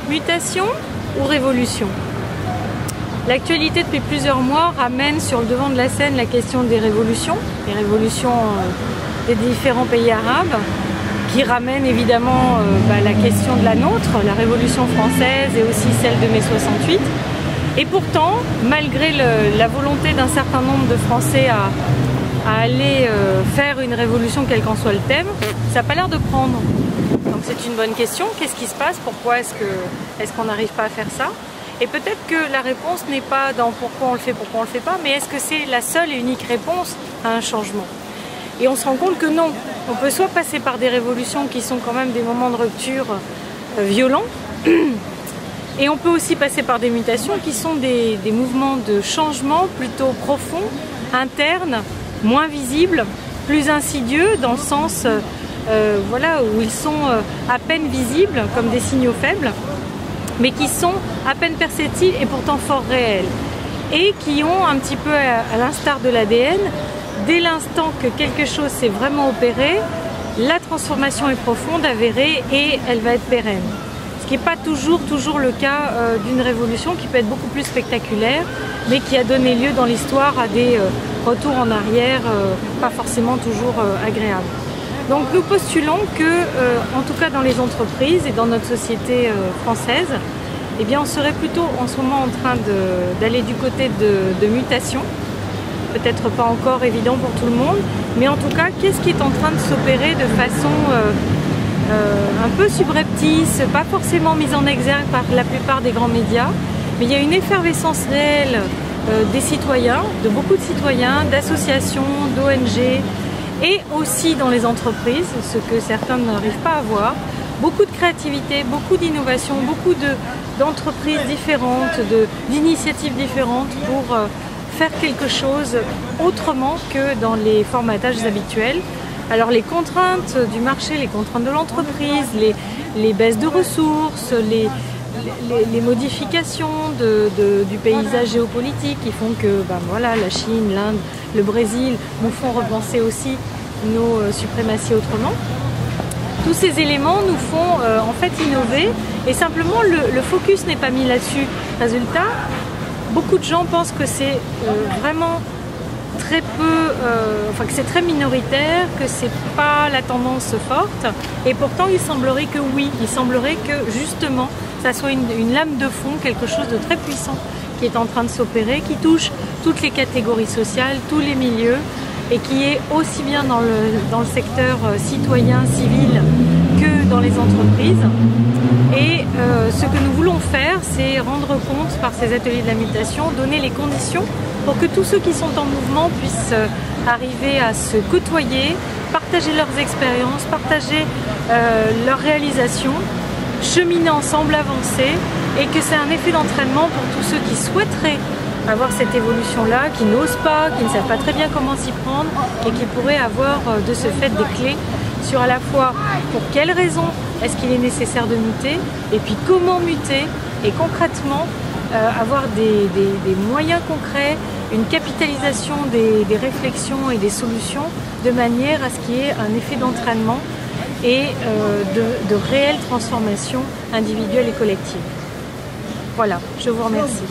Mutation ou révolution? L'actualité depuis plusieurs mois ramène sur le devant de la scène la question des révolutions, les révolutions des différents pays arabes, qui ramène évidemment la question de la nôtre, la Révolution française et aussi celle de mai 68. Et pourtant, malgré la volonté d'un certain nombre de Français à aller faire une révolution, quel qu'en soit le thème, ça n'a pas l'air de prendre. Donc c'est une bonne question. Qu'est-ce qui se passe? Pourquoi est-ce qu'on n'arrive pas à faire ça? Et peut-être que la réponse n'est pas dans pourquoi on le fait, pourquoi on le fait pas, mais est-ce que c'est la seule et unique réponse à un changement? Et on se rend compte que non. On peut soit passer par des révolutions qui sont quand même des moments de rupture violents, et on peut aussi passer par des mutations qui sont des mouvements de changement plutôt profonds, internes, moins visibles, plus insidieux dans le sens où ils sont à peine visibles comme des signaux faibles, mais qui sont à peine perceptibles et pourtant fort réels, et qui ont un petit peu à l'instar de l'ADN, dès l'instant que quelque chose s'est vraiment opéré, la transformation est profonde, avérée et elle va être pérenne. Ce qui n'est pas toujours le cas d'une révolution qui peut être beaucoup plus spectaculaire, mais qui a donné lieu dans l'histoire à des retours en arrière pas forcément toujours agréables. Donc nous postulons que, en tout cas dans les entreprises et dans notre société française, eh bien on serait plutôt en ce moment en train d'aller du côté de mutation. Peut-être pas encore évident pour tout le monde, mais en tout cas, qu'est-ce qui est en train de s'opérer de façon un peu subreptice, pas forcément mise en exergue par la plupart des grands médias, mais il y a une effervescence réelle des citoyens, de beaucoup de citoyens, d'associations, d'ONG, et aussi dans les entreprises, ce que certains n'arrivent pas à voir. Beaucoup de créativité, beaucoup d'innovation, beaucoup d'entreprises différentes, d'initiatives différentes pour faire quelque chose autrement que dans les formatages habituels. Alors les contraintes du marché, les contraintes de l'entreprise, les baisses de ressources, les modifications du paysage géopolitique qui font que la Chine, l'Inde, le Brésil nous font repenser aussi nos suprématies autrement. Tous ces éléments nous font en fait innover, et simplement le focus n'est pas mis là-dessus. Résultat, beaucoup de gens pensent que c'est vraiment très peu, que c'est très minoritaire, que c'est pas la tendance forte, et pourtant il semblerait que oui, il semblerait que justement ça soit une lame de fond, quelque chose de très puissant qui est en train de s'opérer, qui touche toutes les catégories sociales, tous les milieux, et qui est aussi bien dans le secteur citoyen, civil, que dans les entreprises. Et ce que nous voulons faire, c'est rendre compte par ces ateliers de la mutation, donner les conditions pour que tous ceux qui sont en mouvement puissent arriver à se côtoyer, partager leurs expériences, partager leurs réalisations, cheminer ensemble, avancer, et que c'est un effet d'entraînement pour tous ceux qui souhaiteraient avoir cette évolution-là, qui n'osent pas, qui ne savent pas très bien comment s'y prendre, et qui pourraient avoir de ce fait des clés sur à la fois pour quelles raisons est-ce qu'il est nécessaire de muter, et puis comment muter, et concrètement avoir des moyens concrets, une capitalisation des réflexions et des solutions, de manière à ce qu'il y ait un effet d'entraînement et de réelle transformation individuelle et collective. Voilà, je vous remercie.